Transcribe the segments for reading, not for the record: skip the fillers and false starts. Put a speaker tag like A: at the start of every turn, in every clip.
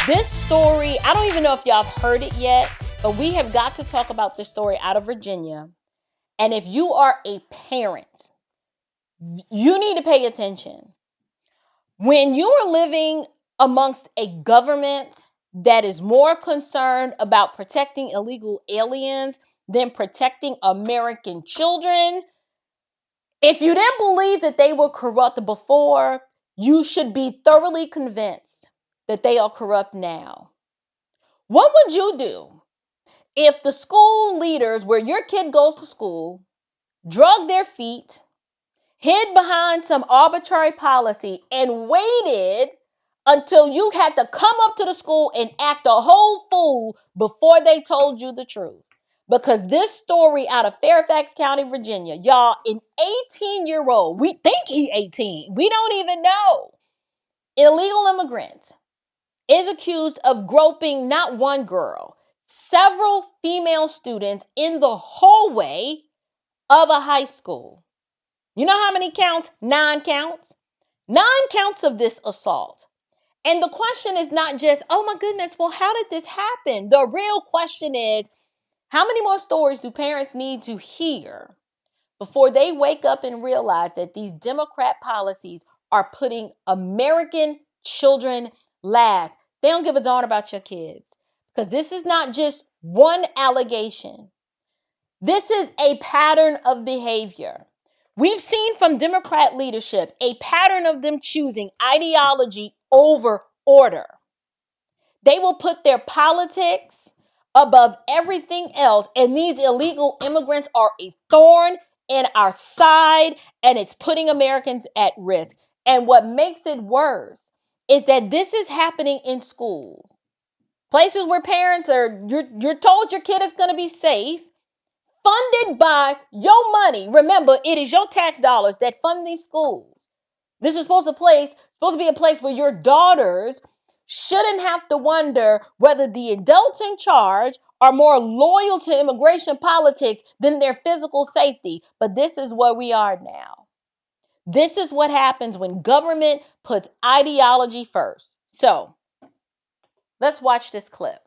A: This story, I don't even know if y'all have heard it yet, but we have got to talk about this story out of Virginia. And if you are a parent, you need to pay attention. When you are living amongst a government that is more concerned about protecting illegal aliens than protecting American children, if you didn't believe that they were corrupt before, you should be thoroughly convinced that they are corrupt now. What would you do if the school leaders where your kid goes to school drug their feet, hid behind some arbitrary policy, and waited until you had to come up to the school and act a whole fool before they told you the truth? Because this story out of Fairfax County, Virginia, y'all, an 18-year-old, we think he 18, we don't even know, illegal immigrant is accused of groping not one girl, several female students in the hallway of a high school. You know how many counts? 9 counts. 9 counts of this assault. And the question is not just, oh my goodness, well, how did this happen? The real question is, how many more stories do parents need to hear before they wake up and realize that these Democrat policies are putting American children last? They don't give a darn about your kids, because this is not just one allegation. This is a pattern of behavior. We've seen from Democrat leadership a pattern of them choosing ideology over order. They will put their politics above everything else, and these illegal immigrants are a thorn in our side, and it's putting Americans at risk. And what makes it worse is that this is happening in schools, places where parents are, you're told your kid is going to be safe, funded by your money. Remember, it is your tax dollars that fund these schools. This is supposed to be a place where your daughters shouldn't have to wonder whether the adults in charge are more loyal to immigration politics than their physical safety. But this is where we are now. This is what happens when government puts ideology first. So let's watch this clip.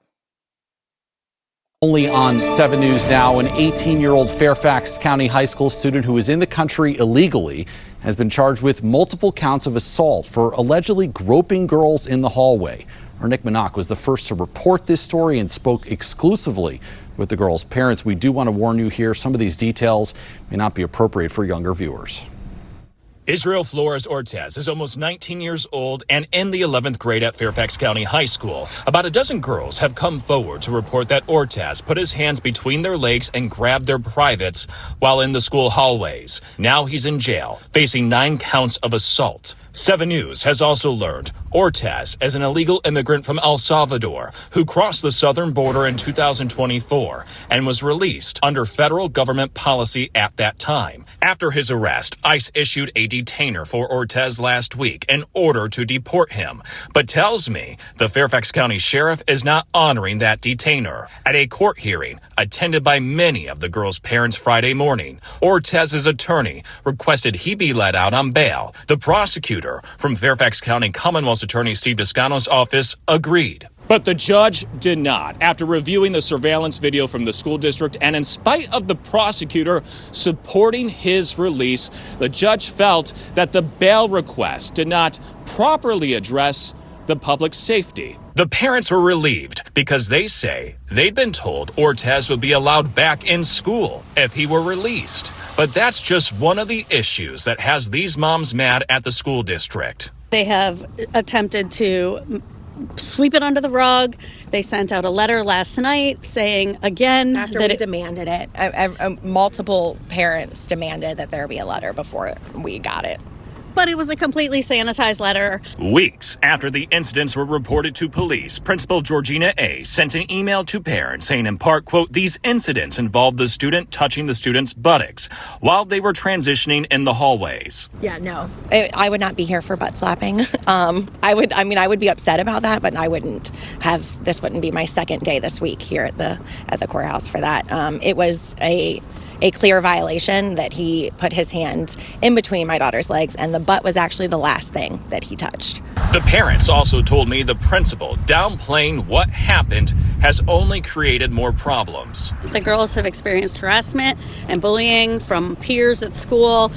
B: Only on 7 News Now, an 18-year-old Fairfax County High School student who is in the country illegally has been charged with multiple counts of assault for allegedly groping girls in the hallway. Our Nick Minock was the first to report this story and spoke exclusively with the girls' parents. We do want to warn you here, some of these details may not be appropriate for younger viewers.
C: Israel Flores Ortez is almost 19 years old and in the 11th grade at Fairfax County High School. About a dozen girls have come forward to report that Ortez put his hands between their legs and grabbed their privates while in the school hallways. Now he's in jail, facing 9 counts of assault. 7 News has also learned Ortez is an illegal immigrant from El Salvador who crossed the southern border in 2024 and was released under federal government policy at that time. After his arrest, ICE issued a detainer for Ortez last week in order to deport him, but tells me the Fairfax County Sheriff is not honoring that detainer. At a court hearing attended by many of the girls' parents Friday morning, Ortez's attorney requested he be let out on bail. The prosecutor from Fairfax County Commonwealth's Attorney Steve Descano's office agreed.
D: But the judge did not. After reviewing the surveillance video from the school district, and in spite of the prosecutor supporting his release, the judge felt that the bail request did not properly address the public safety.
C: The parents were relieved because they say they'd been told Ortez would be allowed back in school if he were released. But that's just one of the issues that has these moms mad at the school district.
E: They have attempted to sweep it under the rug. They sent out a letter last night saying again
F: after
E: that
F: we demanded it. Multiple parents demanded that there be a letter before we got it.
E: But it was a completely sanitized letter.
C: Weeks after the incidents were reported to police, Principal Georgina A. sent an email to parents saying in part, quote, these incidents involved the student touching the student's buttocks while they were transitioning in the hallways.
F: Yeah, no. I would not be here for butt slapping. I would be upset about that, but this wouldn't be my second day this week here at the courthouse for that. It was a clear violation that he put his hand in between my daughter's legs, and the butt was actually the last thing that he touched.
C: The parents also told me the principal downplaying what happened has only created more problems.
E: The girls have experienced harassment and bullying from peers at school,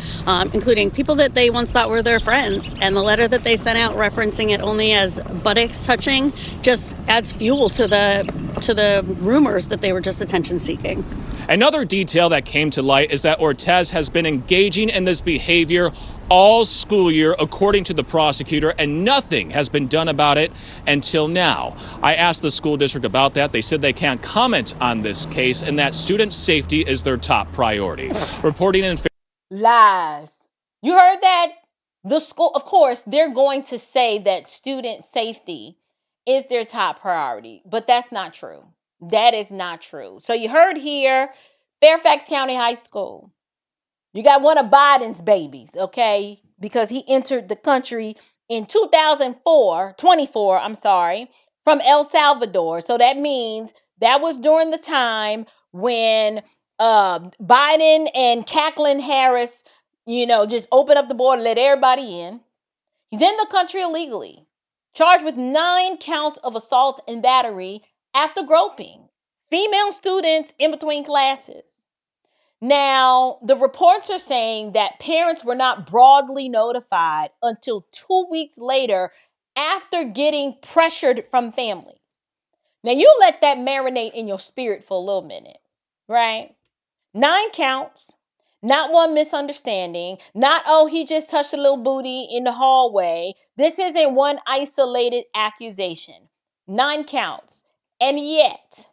E: including people that they once thought were their friends. And the letter that they sent out referencing it only as buttocks touching just adds fuel to the rumors that they were just attention seeking.
D: Another detail that came to light is that Ortez has been engaging in this behavior all school year, according to the prosecutor, and nothing has been done about it until now. I asked the school district about that. They said they can't comment on this case and that student safety is their top priority. Reporting in
A: Lies. You heard that? The school, of course, they're going to say that student safety is their top priority, but that's not true. That is not true. So you heard here, Fairfax County High School. You got one of Biden's babies, okay? Because he entered the country in 24, from El Salvador. So that means that was during the time when Biden and Jacqueline Harris, just opened up the border, let everybody in. He's in the country illegally, charged with 9 counts of assault and battery after groping female students in between classes. Now, the reports are saying that parents were not broadly notified until 2 weeks later after getting pressured from families. Now, you let that marinate in your spirit for a little minute, right? 9 counts, not one misunderstanding, not, oh, he just touched a little booty in the hallway. This isn't one isolated accusation. 9 counts. And yet,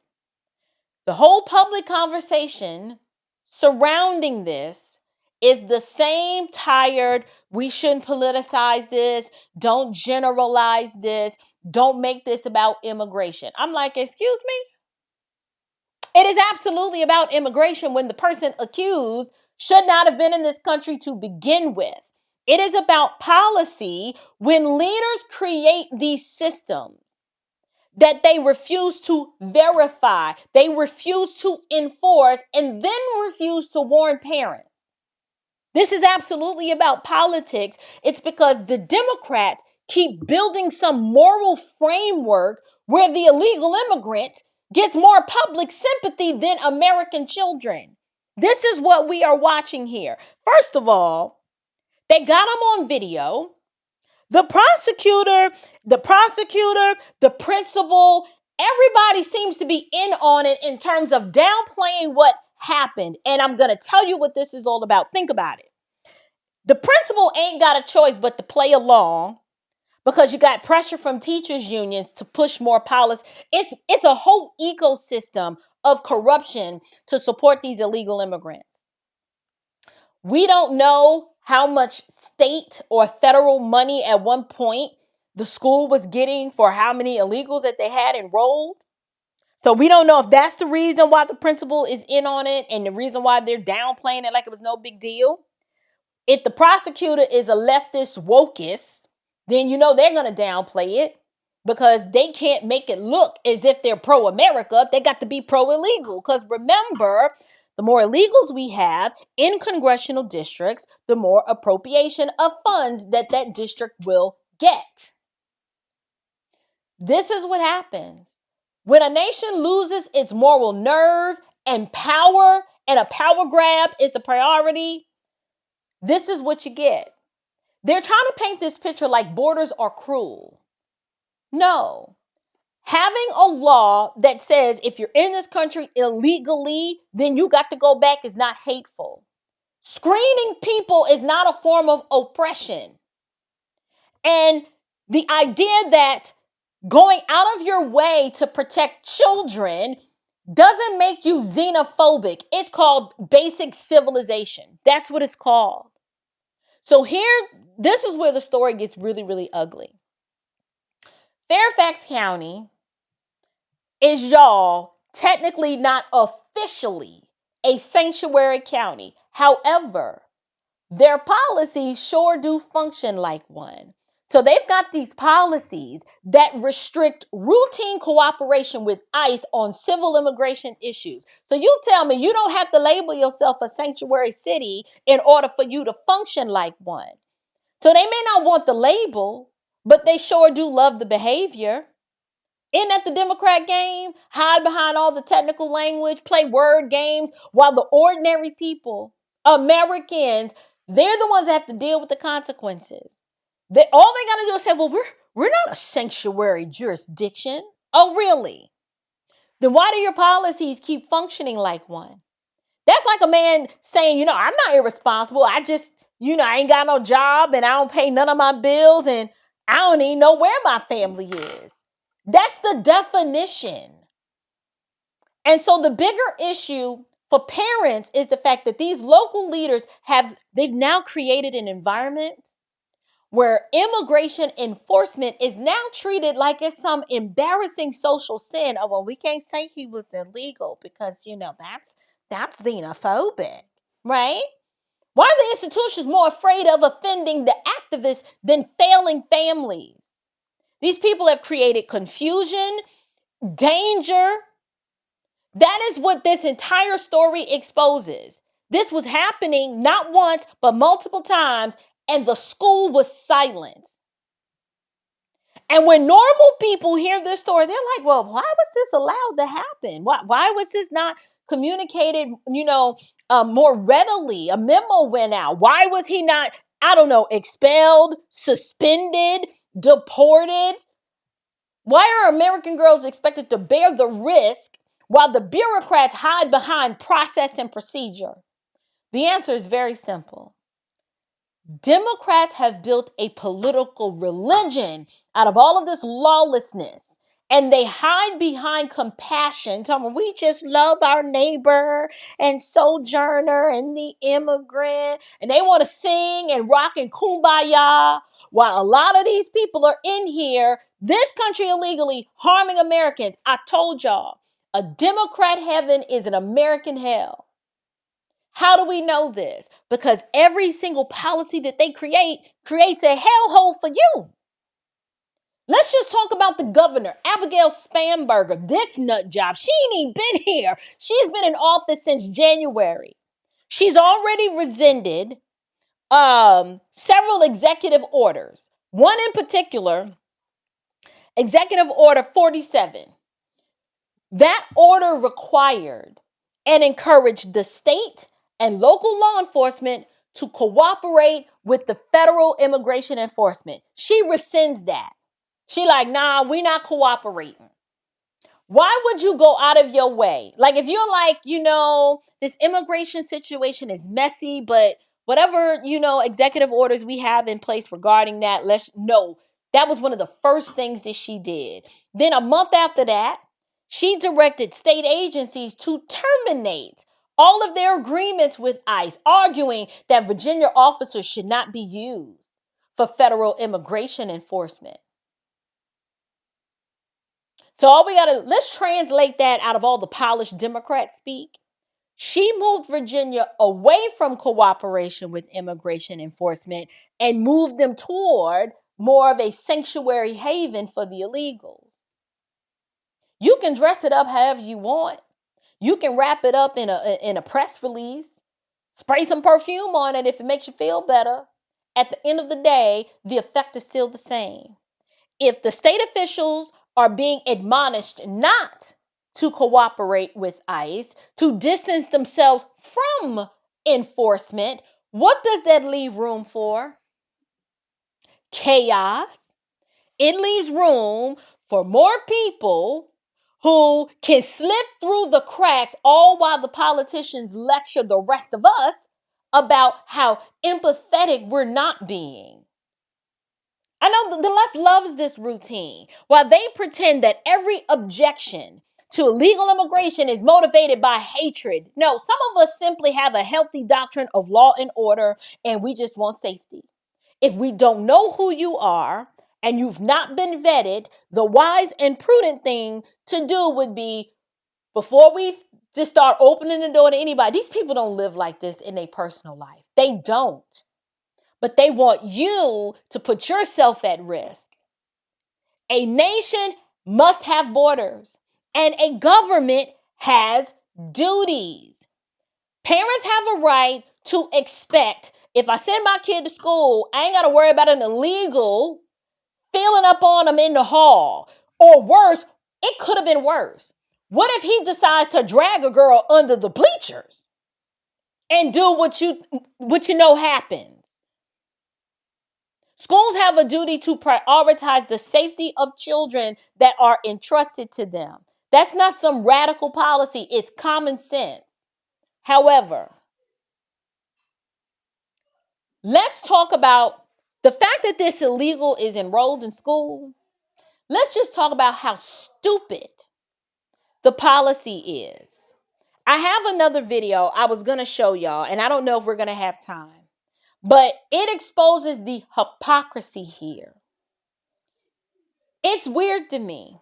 A: the whole public conversation surrounding this is the same tired, we shouldn't politicize this, don't generalize this, don't make this about immigration. I'm like, excuse me? It is absolutely about immigration when the person accused should not have been in this country to begin with. It is about policy when leaders create these systems that they refuse to verify, they refuse to enforce, and then refuse to warn parents. This is absolutely about politics. It's because the Democrats keep building some moral framework where the illegal immigrant gets more public sympathy than American children. This is what we are watching here. First of all, they got them on video. The prosecutor, the principal, everybody seems to be in on it in terms of downplaying what happened. And I'm going to tell you what this is all about. Think about it. The principal ain't got a choice but to play along because you got pressure from teachers' unions to push more policy. It's a whole ecosystem of corruption to support these illegal immigrants. We don't know how much state or federal money at one point the school was getting for how many illegals that they had enrolled. So we don't know if that's the reason why the principal is in on it and the reason why they're downplaying it like it was no big deal. If the prosecutor is a leftist wokist, then they're going to downplay it because they can't make it look as if they're pro-America. They got to be pro-illegal because remember, the more illegals we have in congressional districts, the more appropriation of funds that district will get. This is what happens. When a nation loses its moral nerve and power, and a power grab is the priority, this is what you get. They're trying to paint this picture like borders are cruel. No. Having a law that says if you're in this country illegally, then you got to go back is not hateful. Screening people is not a form of oppression. And the idea that going out of your way to protect children doesn't make you xenophobic. It's called basic civilization. That's what it's called. So this is where the story gets really, really ugly. Fairfax County is, y'all, technically not officially a sanctuary county. However, their policies sure do function like one. So they've got these policies that restrict routine cooperation with ICE on civil immigration issues. So you tell me you don't have to label yourself a sanctuary city in order for you to function like one. So they may not want the label, but they sure do love the behavior. Isn't that the Democrat game? Hide behind all the technical language, play word games, while the ordinary people, Americans, they're the ones that have to deal with the consequences. All they got to do is say, well, we're not a sanctuary jurisdiction. Oh, really? Then why do your policies keep functioning like one? That's like a man saying, I'm not irresponsible. I just, I ain't got no job and I don't pay none of my bills and I don't even know where my family is. That's the definition. And so the bigger issue for parents is the fact that these local leaders they've now created an environment where immigration enforcement is now treated like it's some embarrassing social sin. Oh, well, we can't say he was illegal because, that's xenophobic, right? Why are the institutions more afraid of offending the activists than failing families? These people have created confusion, danger. That is what this entire story exposes. This was happening not once, but multiple times, and the school was silent. And when normal people hear this story, they're like, well, why was this allowed to happen? Why was this not communicated, more readily? A memo went out. Why was he not, expelled, suspended, deported? Why are American girls expected to bear the risk while the bureaucrats hide behind process and procedure? The answer is very simple. Democrats have built a political religion out of all of this lawlessness, and they hide behind compassion, telling we just love our neighbor and sojourner and the immigrant, and they want to sing and rock and kumbaya, while a lot of these people are in here, this country illegally, harming Americans. I told y'all, a Democrat heaven is an American hell. How do we know this? Because every single policy that they creates a hellhole for you. Let's just talk about the governor, Abigail Spanberger, this nut job. She ain't even been here. She's been in office since January. She's already rescinded several executive orders. One in particular, Executive Order 47. That order required and encouraged the state and local law enforcement to cooperate with the federal immigration enforcement. She rescinds that. She like, nah, we not cooperating. Why would you go out of your way? Like if you're like, this immigration situation is messy, but whatever, executive orders we have in place regarding that, that was one of the first things that she did. Then a month after that, she directed state agencies to terminate all of their agreements with ICE, arguing that Virginia officers should not be used for federal immigration enforcement. So let's translate that out of all the polished Democrat speak. She moved Virginia away from cooperation with immigration enforcement and moved them toward more of a sanctuary haven for the illegals. You can dress it up however you want. You can wrap it up in a press release, spray some perfume on it if it makes you feel better. At the end of the day, the effect is still the same. If the state officials are being admonished not to cooperate with ICE, to distance themselves from enforcement, what does that leave room for? Chaos. It leaves room for more people who can slip through the cracks, all while the politicians lecture the rest of us about how empathetic we're not being. I know the left loves this routine. While they pretend that every objection to illegal immigration is motivated by hatred. No, some of us simply have a healthy doctrine of law and order, and we just want safety. If we don't know who you are and you've not been vetted, the wise and prudent thing to do would be, before we just start opening the door to anybody, these people don't live like this in their personal life. They don't. but they want you to put yourself at risk. A nation must have borders, and a government has duties. Parents have a right to expect, if I send my kid to school, I ain't got to worry about an illegal feeling up on them in the hall. Or worse, it could have been worse. What if he decides to drag a girl under the bleachers and do what you know happens? Schools have a duty to prioritize the safety of children that are entrusted to them. That's not some radical policy. It's common sense. However, let's talk about the fact that this illegal is enrolled in school. Let's just talk about how stupid the policy is. I have another video I was going to show y'all, and I don't know if we're going to have time, but it exposes the hypocrisy here. It's weird to me.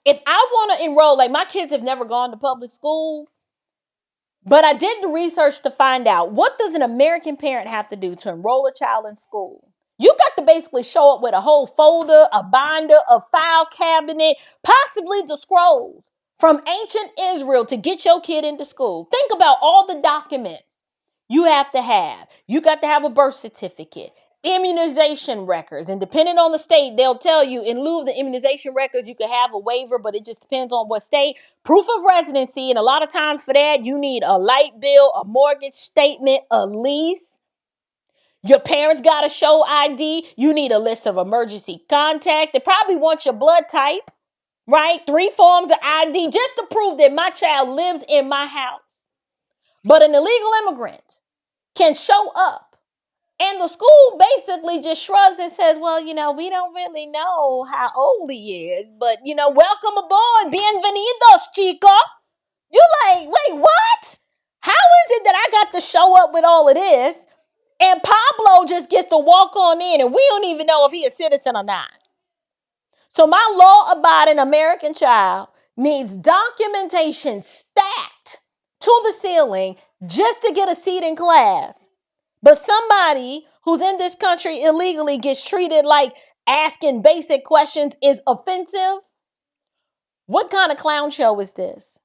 A: If I want to enroll, like my kids have never gone to public school, but I did the research to find out, what does an American parent have to do to enroll a child in school? You got to basically show up with a whole folder, a binder, a file cabinet, possibly the scrolls from ancient Israel to get your kid into school. Think about all the documents you have to have. You got to have a birth certificate, immunization records, and depending on the state, they'll tell you in lieu of the immunization records, you can have a waiver, but it just depends on what state. Proof of residency, and a lot of times for that, you need a light bill, a mortgage statement, a lease. Your parents got to show ID. You need a list of emergency contacts. They probably want your blood type, right? 3 forms of ID just to prove that my child lives in my house. But an illegal immigrant can show up, and the school basically just shrugs and says, well, we don't really know how old he is, but, welcome aboard. Bienvenidos, chico. You're like, wait, what? How is it that I got to show up with all of this, and Pablo just gets to walk on in, and we don't even know if he's a citizen or not? So my law-abiding American child needs documentation stacked to the ceiling just to get a seat in class. But somebody who's in this country illegally gets treated like asking basic questions is offensive? What kind of clown show is this?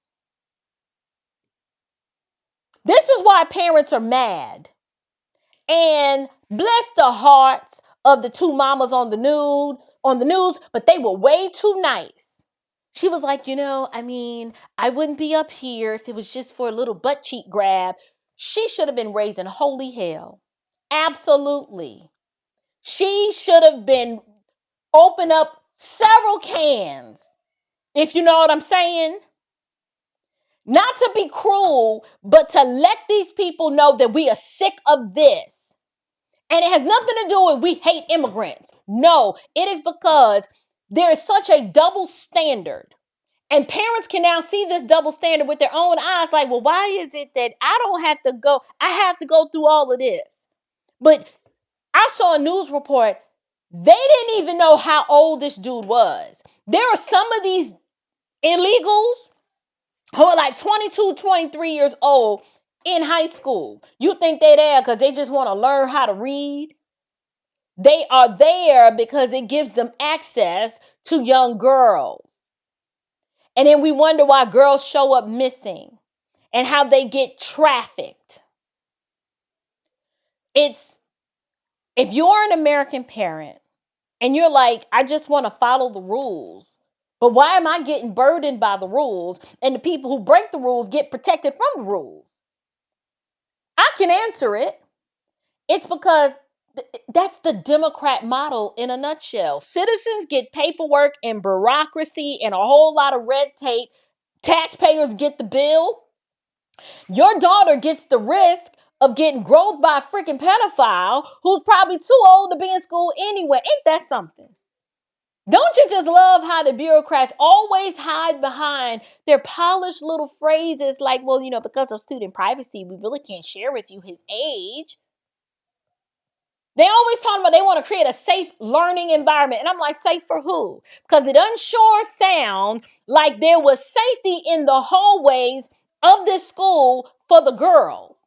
A: This is why parents are mad. And bless the hearts of the 2 mamas on the news, but they were way too nice. She was like, I wouldn't be up here if it was just for a little butt cheek grab. She should have been raising holy hell. Absolutely. She should have been open up several cans, if you know what I'm saying. Not to be cruel, but to let these people know that we are sick of this. And it has nothing to do with we hate immigrants. No, it is because there is such a double standard. And parents can now see this double standard with their own eyes. Like, well, why is it that I have to go through all of this? But I saw a news report. They didn't even know how old this dude was. There are some of these illegals who are like 22, 23 years old in high school. You think they're there because they just want to learn how to read? They are there because it gives them access to young girls. And then we wonder why girls show up missing and how they get trafficked. If you're an American parent and you're like, I just want to follow the rules, but why am I getting burdened by the rules and the people who break the rules get protected from the rules? I can answer it. It's because that's the Democrat model in a nutshell. Citizens get paperwork and bureaucracy and a whole lot of red tape. Taxpayers get the bill. Your daughter gets the risk of getting groped by a freaking pedophile who's probably too old to be in school anyway. Ain't that something? Don't you just love how the bureaucrats always hide behind their polished little phrases like, well, because of student privacy, we really can't share with you his age. They always talking about they want to create a safe learning environment. And I'm like, safe for who? Because it doesn't sure sound like there was safety in the hallways of this school for the girls.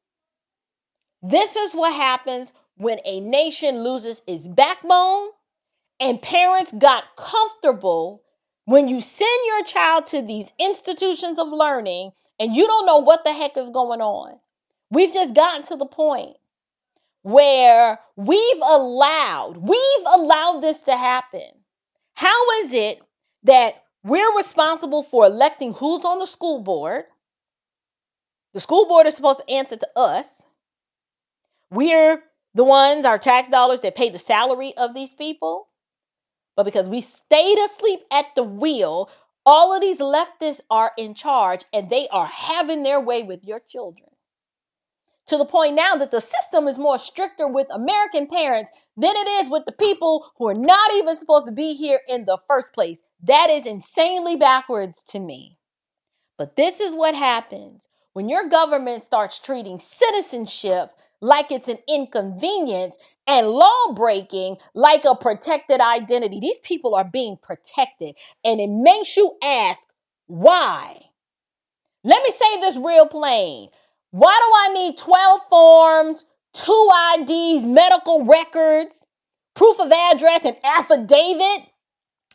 A: This is what happens when a nation loses its backbone and parents got comfortable when you send your child to these institutions of learning and you don't know what the heck is going on. We've just gotten to the point where we've allowed this to happen. How is it that we're responsible for electing who's on the school board? The school board is supposed to answer to us. We're the ones, our tax dollars, that pay the salary of these people. But because we stayed asleep at the wheel, all of these leftists are in charge and they are having their way with your children. To the point now that the system is more stricter with American parents than it is with the people who are not even supposed to be here in the first place. That is insanely backwards to me. But this is what happens when your government starts treating citizenship like it's an inconvenience and law breaking like a protected identity. These people are being protected, and it makes you ask, why? Let me say this real plain. Why do I need 12 forms, 2 IDs, medical records, proof of address, and affidavit,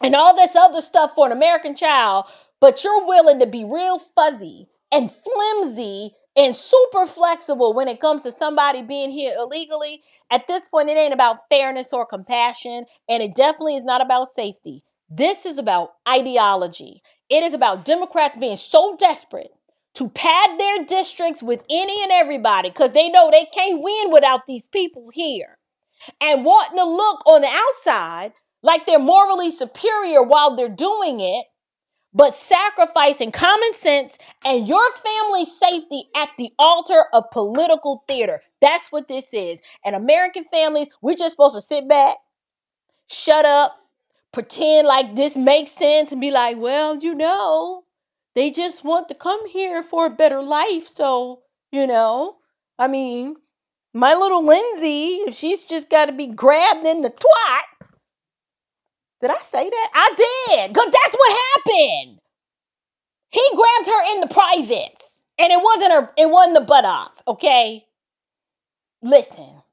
A: and all this other stuff for an American child, but you're willing to be real fuzzy and flimsy and super flexible when it comes to somebody being here illegally? At this point, it ain't about fairness or compassion, and it definitely is not about safety. This is about ideology. It is about Democrats being so desperate to pad their districts with any and everybody because they know they can't win without these people here, and wanting to look on the outside like they're morally superior while they're doing it, but sacrificing common sense and your family's safety at the altar of political theater. That's what this is. And American families, we're just supposed to sit back, shut up, pretend like this makes sense, and be like, well, they just want to come here for a better life. So, I mean, my little Lindsay, if she's just got to be grabbed in the twat. Did I say that? I did, because that's what happened. He grabbed her in the privates, and it wasn't the buttocks, okay? Listen,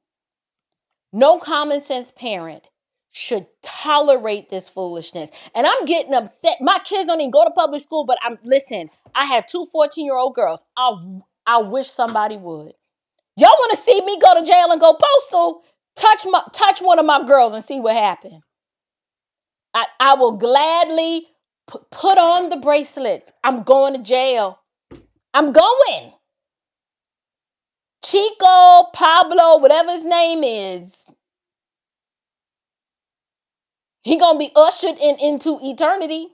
A: no common sense parent should tolerate this foolishness. And I'm getting upset. My kids don't even go to public school, but I have 2 14-year-old girls. I wish somebody would. Y'all want to see me go to jail and go postal? Touch one of my girls and see what happened. I will gladly put on the bracelets. I'm going to jail. I'm going. Chico, Pablo, whatever his name is, he gonna be ushered into eternity.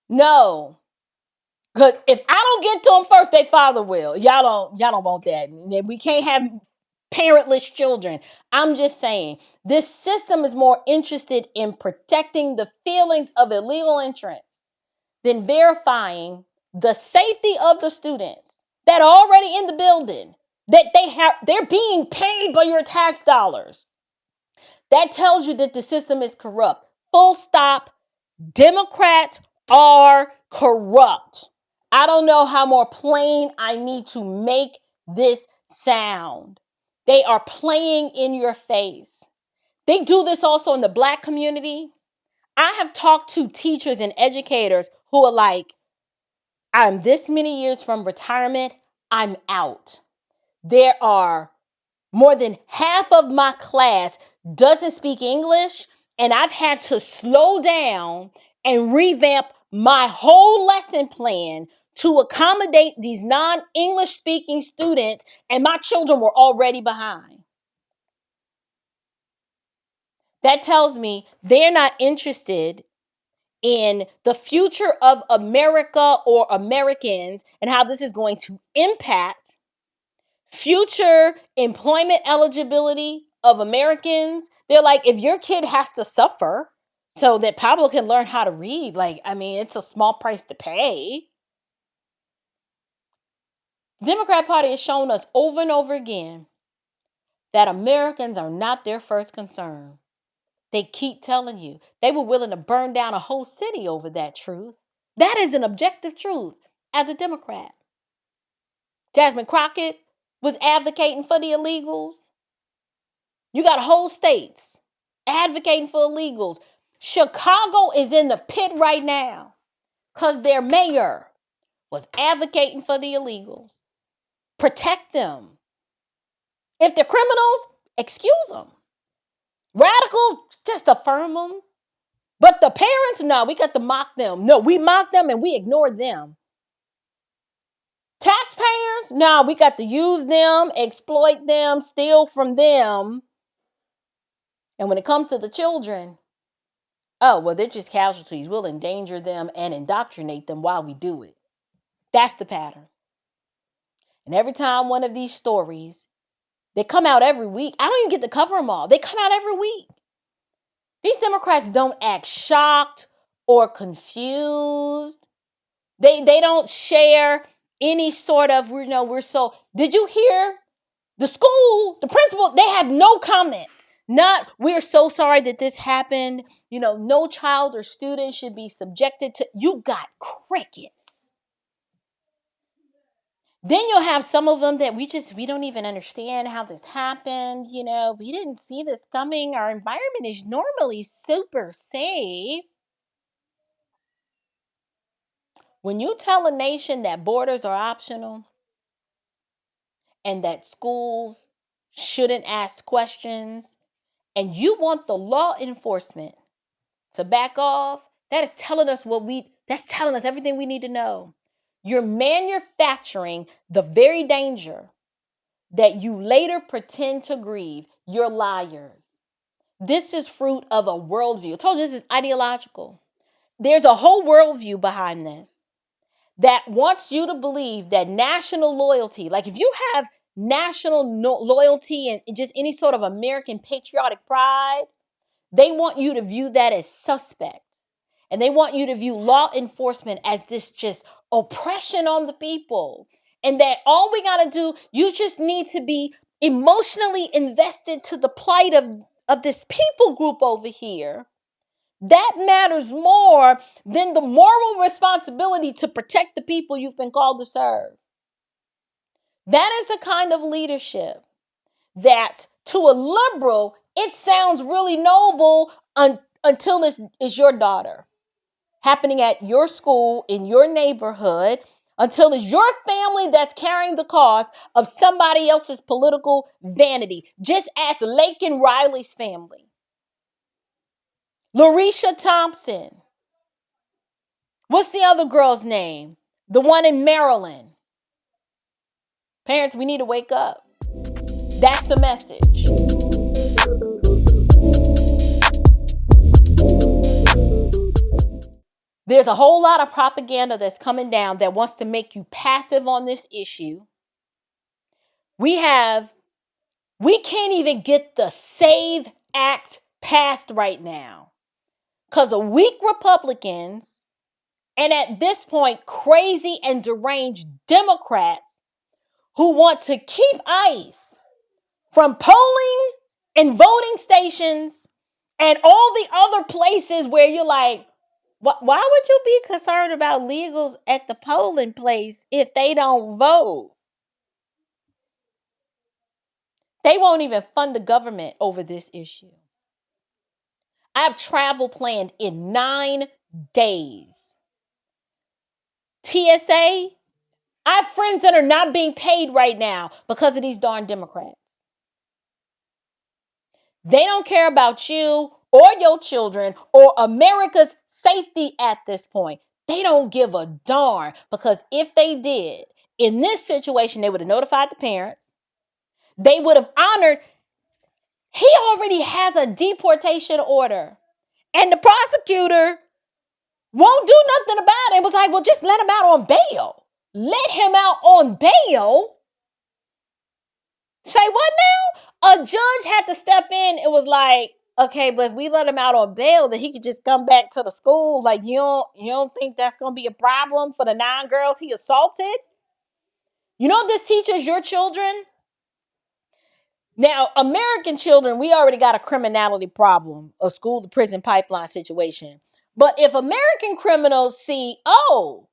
A: No. Because if I don't get to him first, their father will. Y'all don't want that. We can't have parentless children. I'm just saying, this system is more interested in protecting the feelings of illegal entrants than verifying the safety of the students that are already in the building, that they're being paid by your tax dollars. That tells you that the system is corrupt. Full stop. Democrats are corrupt. I don't know how more plain I need to make this sound. They are playing in your face. They do this also in the Black community. I have talked to teachers and educators who are like, I'm this many years from retirement. I'm out. There are more than half of my class doesn't speak English, and I've had to slow down and revamp my whole lesson plan to accommodate these non-English speaking students, and my children were already behind. That tells me they're not interested in the future of America or Americans and how this is going to impact future employment eligibility of Americans. They're like, if your kid has to suffer so that Pablo can learn how to read, it's a small price to pay. The Democrat Party has shown us over and over again that Americans are not their first concern. They keep telling you they were willing to burn down a whole city over that truth. That is an objective truth as a Democrat. Jasmine Crockett was advocating for the illegals. You got whole states advocating for illegals. Chicago is in the pit right now because their mayor was advocating for the illegals. Protect them. If they're criminals, excuse them. Radicals, just affirm them. But the parents, no, we got to mock them. No, we mock them and we ignore them. Taxpayers, no, we got to use them, exploit them, steal from them. And when it comes to the children, oh, well, they're just casualties. We'll endanger them and indoctrinate them while we do it. That's the pattern. And every time one of these stories, they come out every week. I don't even get to cover them all. They come out every week. These Democrats don't act shocked or confused. They don't share any sort of, we're so, did you hear the school, the principal, they have no comments. Not, we're so sorry that this happened. No child or student should be subjected to, you got crickets. Then you'll have some of them that we don't even understand how this happened. We didn't see this coming. Our environment is normally super safe. When you tell a nation that borders are optional and that schools shouldn't ask questions, and you want the law enforcement to back off, that's telling us everything we need to know. You're manufacturing the very danger that you later pretend to grieve. You're liars. This is fruit of a worldview. I told you this is ideological. There's a whole worldview behind this that wants you to believe that national loyalty, like if you have national loyalty and just any sort of American patriotic pride, they want you to view that as suspect. And they want you to view law enforcement as this just oppression on the people. And that all we got to do, you just need to be emotionally invested to the plight of this people group over here. That matters more than the moral responsibility to protect the people you've been called to serve. That is the kind of leadership that to a liberal, it sounds really noble until this is your daughter happening at your school, in your neighborhood, until it's your family that's carrying the cost of somebody else's political vanity, just as Laken Riley's family. Larisha Thompson. What's the other girl's name? The one in Maryland. Parents, we need to wake up. That's the message. There's a whole lot of propaganda that's coming down that wants to make you passive on this issue. We can't even get the SAVE Act passed right now because of weak Republicans and at this point, crazy and deranged Democrats who want to keep ICE from polling and voting stations and all the other places where you're like, why would you be concerned about legals at the polling place if they don't vote? They won't even fund the government over this issue. I have travel planned in 9 days. TSA, I have friends that are not being paid right now because of these darn Democrats. They don't care about you or your children or America's safety at this point. They don't give a darn because if they did, in this situation, they would have notified the parents. They would have honored. He already has a deportation order and the prosecutor won't do nothing about it. It was like, well, just let him out on bail. Let him out on bail. Say what now? A judge had to step in. It was like, okay, but if we let him out on bail, then he could just come back to the school. Like, you don't think that's going to be a problem for the 9 girls he assaulted? You know what this teaches your children? Now, American children, we already got a criminality problem, a school to prison pipeline situation. But if American criminals see, oh,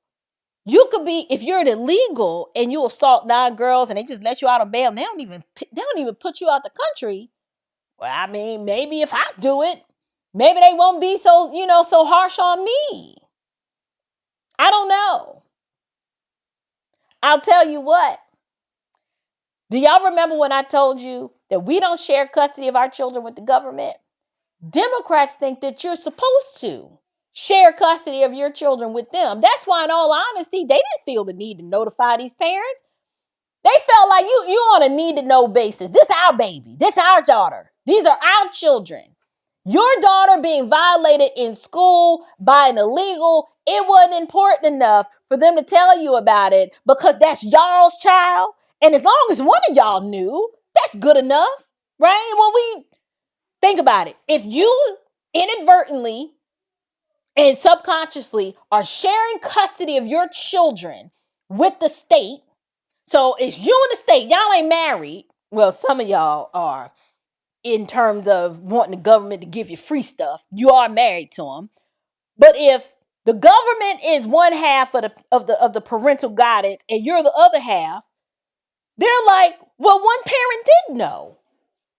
A: you could be, if you're an illegal and you assault 9 girls and they just let you out on bail, and they don't even put you out the country, Well, I mean, maybe if I do it, maybe they won't be so, so harsh on me. I don't know. I'll tell you what. Do y'all remember when I told you that we don't share custody of our children with the government? Democrats think that you're supposed to share custody of your children with them. That's why, in all honesty, they didn't feel the need to notify these parents. They felt like you on a need to know basis. This our baby. This our daughter. These are our children. Your daughter being violated in school by an illegal, it wasn't important enough for them to tell you about it because that's y'all's child. And as long as one of y'all knew, that's good enough, right? When we think about it, if you inadvertently and subconsciously are sharing custody of your children with the state, so it's you and the state, y'all ain't married. Well, some of y'all are in terms of wanting the government to give you free stuff. You are married to them. But if the government is one half of the parental guidance and you're the other half, they're like, well, one parent did know.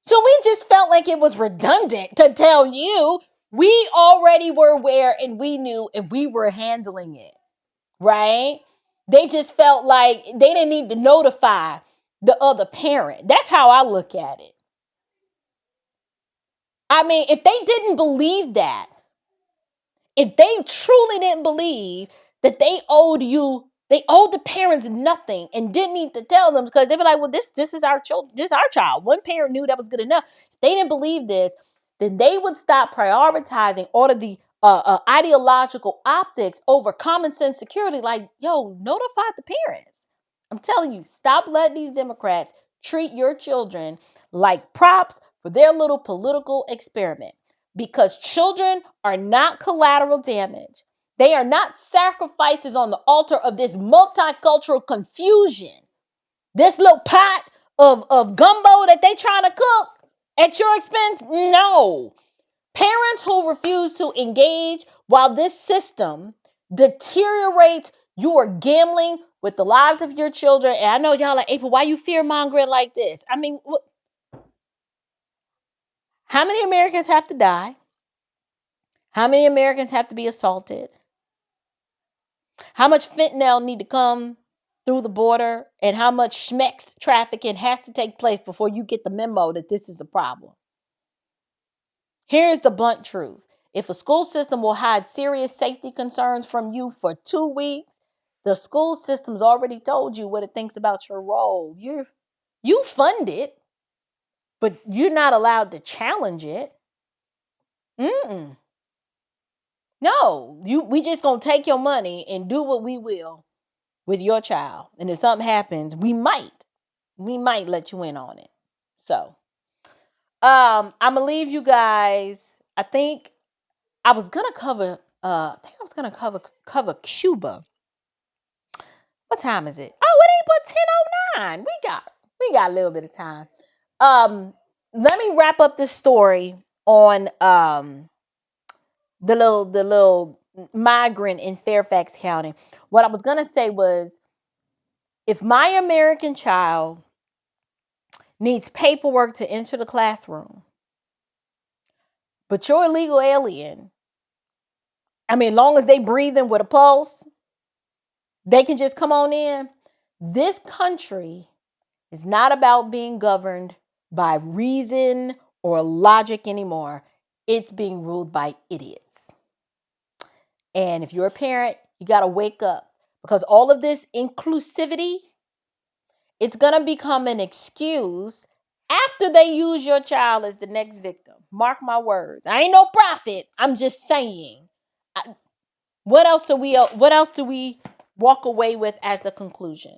A: So we just felt like it was redundant to tell you. We already were aware and we knew and we were handling it, right? They just felt like they didn't need to notify the other parent. That's how I look at it. I mean, if they didn't believe that, if they truly didn't believe that they owed the parents nothing and didn't need to tell them because they'd be like, well, this is our child. This is our child. One parent knew that was good enough. If they didn't believe this, then they would stop prioritizing all of the ideological optics over common sense security. Like, yo, notify the parents. I'm telling you, stop letting these Democrats treat your children like props for their little political experiment. Because children are not collateral damage. They are not sacrifices on the altar of this multicultural confusion. This little pot of gumbo that they trying to cook at your expense? No. Parents who refuse to engage while this system deteriorates, you are gambling with the lives of your children. And I know y'all like, April, why you fear-mongering like this? I mean, how many Americans have to die? How many Americans have to be assaulted? How much fentanyl need to come through the border? And how much schmex trafficking has to take place before you get the memo that this is a problem? Here's the blunt truth. If a school system will hide serious safety concerns from you for 2 weeks, the school system's already told you what it thinks about your role. You fund it, but you're not allowed to challenge it. No, we just gonna take your money and do what we will with your child. And if something happens, we might let you in on it. So, I'm gonna leave you guys. I think I was gonna cover. Cover Cuba. What time is it? Oh, it ain't but 10:09. We got a little bit of time. Let me wrap up this story on the little migrant in Fairfax County. What I was going to say was, if my American child needs paperwork to enter the classroom, but you're a legal alien, I mean, long as they breathing with a pulse, they can just come on in. This country is not about being governed by reason or logic anymore. It's being ruled by idiots. And if you're a parent, you got to wake up, because all of this inclusivity, it's going to become an excuse after they use your child as the next victim. Mark my words. I ain't no prophet. I'm just saying. What else do we walk away with as the conclusion?